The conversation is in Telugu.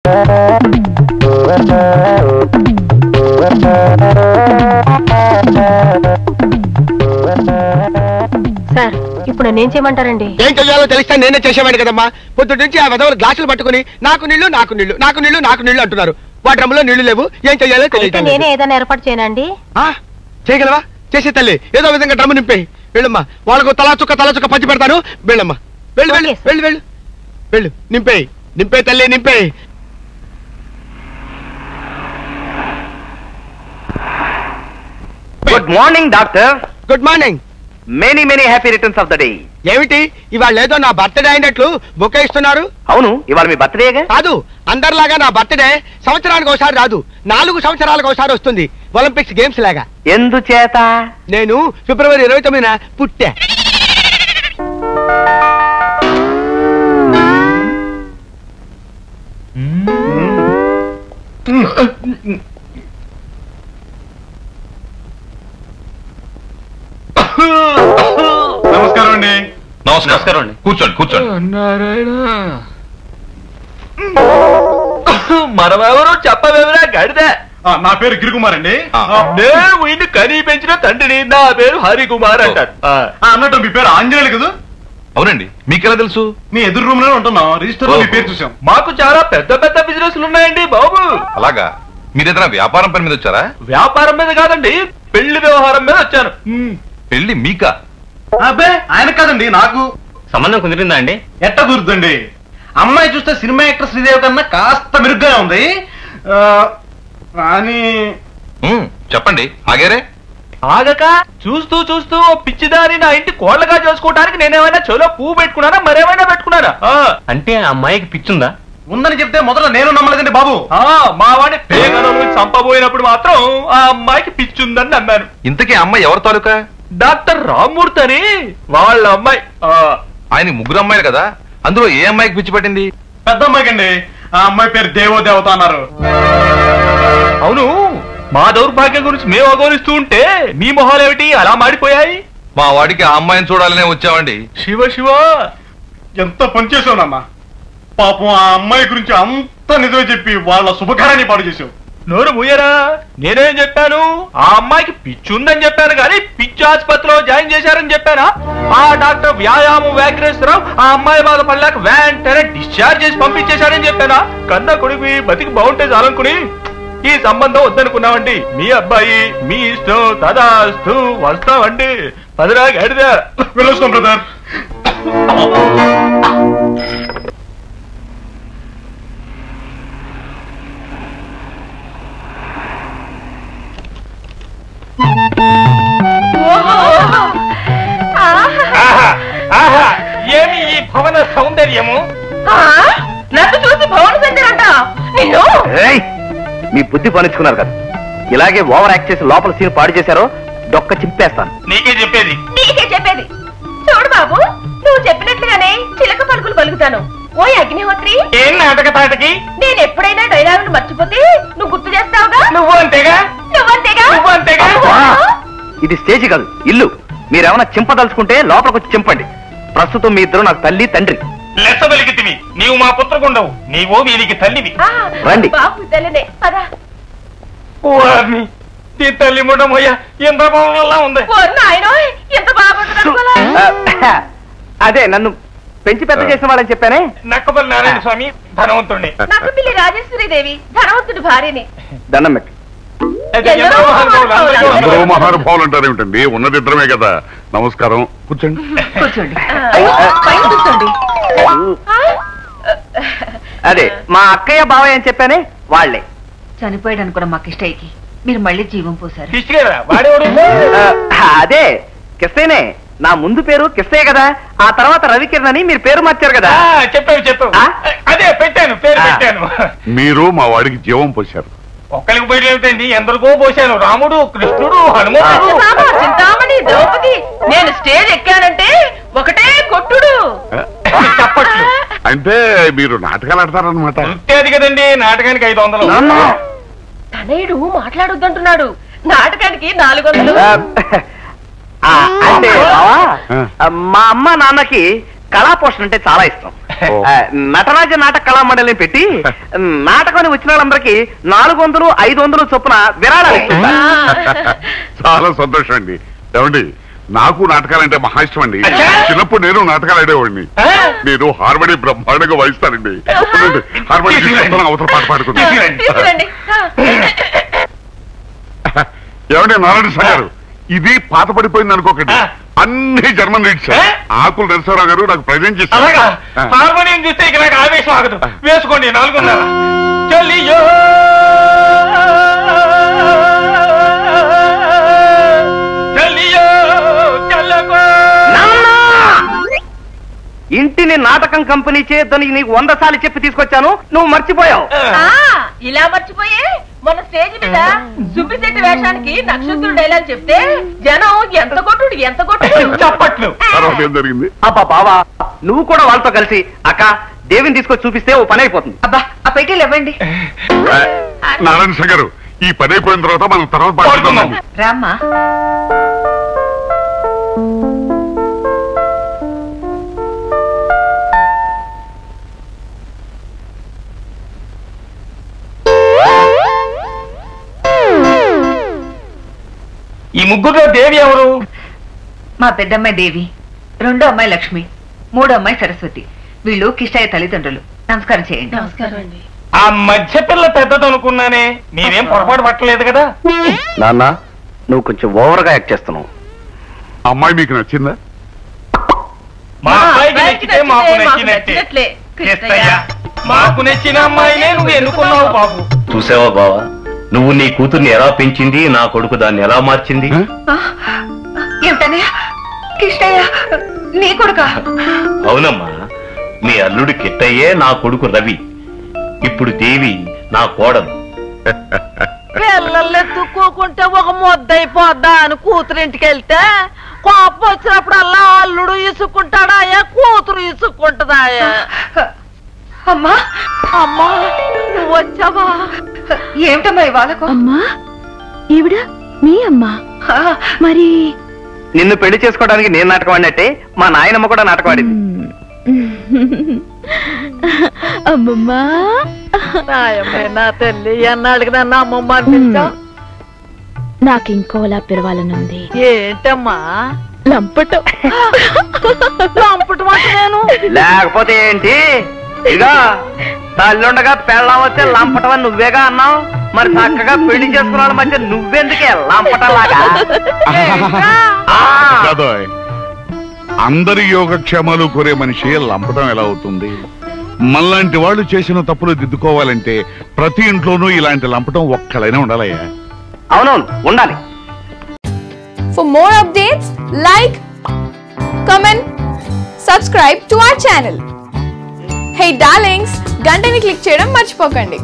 సార్ ఇప్పుడు నేనేం చేయమంటారండి? ఏం చెయ్యాలో తెలిస్తే నేనే చేసేవాడిని కదమ్మా. పొద్దుటి నుంచి ఆ విధవులు గ్లాసులు పట్టుకుని నాకు నీళ్లు నాకు నీళ్లు నాకు నీళ్లు నాకు నీళ్లు అంటున్నారు. వాటి డ్రమ్ములో నీళ్లు లేవు. ఏం చెయ్యాలో తెలియదు. నేనే ఏదైనా ఏర్పాటు చేయనండి. చేయగలవా? చేసే తల్లి ఏదో విధంగా డ్రమ్ము నింపేయి. వెళ్ళమ్మా, వాళ్ళకు తలా చుక్క పంచి పెడతాను. వెళ్ళమ్మా, వెళ్ళు వెళ్ళు వెళ్ళు వెళ్ళు వెళ్ళు. నింపేయి నింపే తల్లి నింపేయి. Good morning doctor. Good morning. Many happy returns of the day. ఏమిటి ఇవాళ ఏదో నా బర్త్డే అయినట్లు బొకే ఇస్తున్నారు? అవును, ఇవాళ మీ బర్త్డేగా? కాదు, అందరిలాగా నా బర్త్డే సంవత్సరానికి ఒకసారి రాదు, 4 సంవత్సరాలకు ఒకసారి వస్తుంది. ఒలింపిక్స్ గేమ్స్ లాగా. ఎందుచేత? నేను ఫిబ్రవరి 29న పుట్టా. నమస్కారం అండి. నమస్కారం అండి. కూర్చోండి. నారాయణ, మరవెవరో చెప్పవెవరా గడిదే. నా పేరు గిరికుమార్ అండి. నేను వీడిని కనీ పెంచిన తండ్రిని. నా పేరు హరికుమార్ అంటారు. అన్నట్టు మీ పేరు ఆంజనేయులు కదా? అవునండి. మీకెలా తెలుసు? మీ ఎదురు రూమ్ లోనే ఉంటున్నాం. రిజిస్టర్ లో మీ పేరు చూసాం. మాకు చాలా పెద్ద బిజినెస్లు ఉన్నాయండి బాబు. అలాగా? మీరేదైనా వ్యాపారం పని మీద వచ్చారా? వ్యాపారం మీద కాదండి, పెళ్లి వ్యవహారం మీద వచ్చాను. పెళ్లి మీకా? అబ్బే, ఆయన కాదండి, నాకు. సంబంధం కుదిరిందా అండి? ఎట్ట కుదురుద్దండి? అమ్మాయి చూస్తే సినిమా యాక్టర్ శ్రీదేవి కన్నా కాస్త మెరుగ్గానే ఉంది. కానీ చెప్పండి. ఆగారే? ఆగక చూస్తూ పిచ్చిదాని నా ఇంటి కోళ్లగా చేసుకోవడానికి నేనేమైనా చెలో పువ్వు పెట్టుకున్నానా మరేమైనా పెట్టుకున్నానా? అంటే ఆ అమ్మాయికి పిచ్చుందా? ఉందని చెప్తే మొదట నేను నమ్మలేదండి బాబు. మా వాడిని పేగలో చంపబోయినప్పుడు మాత్రం ఆ అమ్మాయికి పిచ్చుందని నమ్మాను. ఇంతకీ అమ్మాయి ఎవరి తాలూకా? డాక్టర్ రామ్మూర్తి అని వాళ్ళ అమ్మాయి. ఆయన 3 అమ్మాయిలు కదా, అందులో ఏ అమ్మాయికి పిచ్చి పట్టింది? పెద్ద అమ్మాయికి అండి. ఆ అమ్మాయి పేరు దేవత అన్నారు. అవును, మా దౌర్భాగ్యం గురించి మేము అగౌరవిస్తూ ఉంటే మీ మొహాలేమిటి అలా మాడిపోయాయి? మా వాడికి ఆ అమ్మాయిని చూడాలనే వచ్చామండి. శివ ఎంత పనిచేసావునమ్మా. పాపం ఆ అమ్మాయి గురించి అంత నిజమే చెప్పి వాళ్ళ శుభకార్యాన్ని పాడు చేసావు. నోరు మూయరా. నేనేం చెప్పాను? ఆ అమ్మాయికి పిచ్చి ఉందని చెప్పాను కానీ పిచ్చి ఆసుపత్రిలో జాయిన్ చేశారని చెప్పానా? ఆ డాక్టర్ వ్యాయామం వ్యాఘ్రేశ్వరరావు ఆ అమ్మాయి బాధ పడలేక వెంటనే డిశ్చార్జ్ చేసి పంపించేశారని చెప్పానా? కన్న కొడుకు బతికి బాగుంటే చాలనుకుని ఈ సంబంధం వద్దనుకున్నామండి. మీ అబ్బాయి మీ ఇష్టం, తదాస్తు, వస్తామండి. పదిరా గడిదా వెళ్ళొస్తాం బ్రదర్. ఏమి ఈ భవన సౌందర్యము? నన్ను చూసి భవన సౌందర్యంట నిన్ను. మీ బుద్ధి పనిచుకున్నారు కదా, ఇలాగే ఓవర్ యాక్ట్ చేసి లోపల సీన్ పాడు చేశారో డొక్క చింపేస్తాను. నీకే చెప్పేది. చూడు బాబు, నువ్వు చెప్పినట్లుగానే చిలక పలుకులు పలుకుతాను. ఓ అగ్నిహోత్రి, ఏం నాటక తాటకి? నేను ఎప్పుడైనా డైలాగులు మర్చిపోతే నువ్వు గుర్తు చేస్తావుగా. నువ్వు అంతేగా. ఇది స్టేజ్ కాదు, ఇల్లు. మీరేమన్నా చింపదలుచుకుంటే లోపలికొచ్చి చింపండి. ప్రస్తుతం మీ ఇద్దరు నాకు తల్లి తండ్రి. లెక్కబలికితివి. నీవు మా పుత్రకుండవు, నీవు వీరికి తల్లివి. రండి. బాబు తల్లినే పదా. నీ తల్లి ముడమయ్యా ఎంత బాగా ఉంది. ఎంత బాగుంటుంది. అదే నన్ను పెంచి పెద్ద చేసిన వాళ్ళని చెప్పానే. నక్కపల్లి నారాయణ స్వామి ధనవంతుడిని. నక్కపిల్లి రాజేశ్వరీదేవి ధనవంతుడి భార్యని. దండం పెట్టి. అందరూ మహానుభావులు అంటారు ఏమిటండి? ఉన్నదిద్దరమే కదా. నమస్కారం. కూర్చోండి. అదే మా అక్కయ్య బావయ్య అని చెప్పానే వాళ్ళే. చనిపోయాడు అనుకున్న మాకు ఇష్టయ్యకి మీరు మళ్ళీ జీవం పోసారు. అదే కిస్తేనే. నా ముందు పేరు కిస్తయ్య కదా, ఆ తర్వాత రవికిరణ్ అని మీరు పేరు మార్చారు కదా. చెప్పావు. అదే పెట్టాను, పేరు పెట్టాను. మీరు మా వాడికి జీవం పోశారు. ఒక్కరికి పోయి ఏమిటండి, ఎందరికో పోశాను. రాముడు, కృష్ణుడు, హనుమంతుడు, చింతామణి, ద్రౌపది. నేను స్టేజ్ ఎక్కానంటే ఒకటే కొట్టుడు. చెప్పట్లు. అంటే మీరు నాటకాలు ఆడతారనమాట. అది కదండి, నాటకానికి 500. తనయుడు మాట్లాడొద్దంటున్నాడు, నాటకానికి 400. అంటే మా అమ్మ నాన్నకి కళా పోషణ అంటే చాలా ఇష్టం. నటరాజ నాటక కళా మండలిని పెట్టి నాటకాన్ని వచ్చిన వాళ్ళందరికీ 400, 500 చొప్పున విరాళాలు ఇస్తుంటా. చాలా సంతోషం అండి. ఏమండి, నాకు నాటకాలంటే మహా ఇష్టం అండి. చిన్నప్పుడు నేను నాటకాలు ఆడేవాడిని. నేను హార్మోని బ్రహ్మాండంగా వాయిస్తానండి. హార్మోని అవతల పాట పాడుకుంటాను. ఏమండి నారాయణ సార్ గారు, ఇది పాత పడిపోయింది అనుకోకండి. అన్ని జర్మన్ రీడ్స్. ఆకుల నరసింహరావు గారు నాకు ప్రజెంట్ చేస్తారు. హార్మోనియం చూస్తే ఇక నాకు ఆవేశం ఆగదు. వేసుకోండి 4:30. చలియో చలియో చల్లకో. ఇంటిని నాటకం కంపెనీ చేయొద్దని నీకు 100 సార్లు చెప్పి తీసుకొచ్చాను, నువ్వు మర్చిపోయావు. ఇలా మర్చిపోయే మన స్టేజ్ మీద సుబ్బిశెట్టి వేషానికి నక్షత్రుడు డైలాగ్ చెప్తే జనం ఎంత కొట్టుడు చప్పట్లు. ఏం జరిగింది? అబ్బా బావా, నువ్వు కూడా వాళ్ళతో కలిసి అక్క దేవిని తీసుకొచ్చి చూపిస్తే ఓ పని అయిపోతుంది. అబ్బా ఆ పెట్టెలు ఇవ్వండి. నారాయణ సార్ గారు, ఈ పని అయిపోయిన తర్వాత మనం తర్వాత పాడుకుందాం. రామ్మా. ఈ ముగ్గురులో దేవి ఎవరు? మా పెద్దమ్మాయి దేవి, రెండో అమ్మాయి లక్ష్మి, మూడో అమ్మాయి సరస్వతి. వీళ్ళు కిష్టయ్య తల్లిదండ్రులు. నమస్కారం చేయండి. నమస్కారం అండి. ఆ మధ్య పిల్ల పెద్దది అనుకున్నానే, నేనేం పొరపాటు పట్టలేదు కదా? నాన్న, నువ్వు కొంచెం ఓవర్ గా యాక్ట్ చేస్తున్నావు. అమ్మాయి మీకు నచ్చిందా? మా అబ్బాయికి నచ్చితే మాకు నచ్చినట్టే. కృష్ణయ్య, మాకు నచ్చిన అమ్మాయినే నువ్వు ఎన్నుకున్నావు బాబు. చూసావా బావా, నువ్వు నీ కూతుర్ని ఎలా పెంచింది, నా కొడుకు దాన్ని ఎలా మార్చింది. ఏమిటనే కిష్టయ్య నీ కొడుకా? అవునమ్మా, మీ అల్లుడు కిట్టయ్యే నా కొడుకు రవి. ఇప్పుడు దేవి నా కోడలు. పిల్లలు ఎత్తుక్కోకుంటే ఒక మొద్దయిపోద్దా అని కూతురింటికి వెళ్తే కోపం వచ్చినప్పుడల్లా అల్లుడు ఇసుక్కుంటాడాయా, కూతురు ఇసుక్కుంటదాయా? అమ్మా అమ్మా నువ్వు వచ్చావా? ఏమిటమ్మా ఇవాళకు? అమ్మా ఈవిడ మీ అమ్మా? మరి నిన్ను పెళ్లి చేసుకోవడానికి నేను నాటకం ఆడినట్టే మా నాయనమ్మ కూడా నాటకం ఆడింది. అమ్మమ్మా నా తల్లి అన్నాళ్ళకి నన్ను అమ్మమ్మ అనిపించావు. నాకు ఇంకోలా పిలవాలనుంది. ఏంటమ్మా? లంపటం. లంపటం అంటే నేను లేకపోతే ఏంటి? ఇగా తల్లుండగా పెళ్ళం వస్తే లంపటం అని నువ్వేగా అన్నావు. మరి చక్కగా పెళ్లి చేసుకున్న వాళ్ళ మధ్య నువ్వెందుకే లంపటలాగా? కాదోయ్, అందరి యోగక్షేమాలు కోరే మనిషి లంపటం ఎలా అవుతుంది? మనలాంటి వాళ్ళు చేసిన తప్పులు దిద్దుకోవాలంటే ప్రతి ఇంట్లోనూ ఇలాంటి లంపటం ఒక్కడైనా ఉండాలయ్యా. అవునవును, ఉండాలి. For more updates, like, comment, subscribe to our channel. Hey darlings, గంటని click చేయడం మర్చిపోకండి.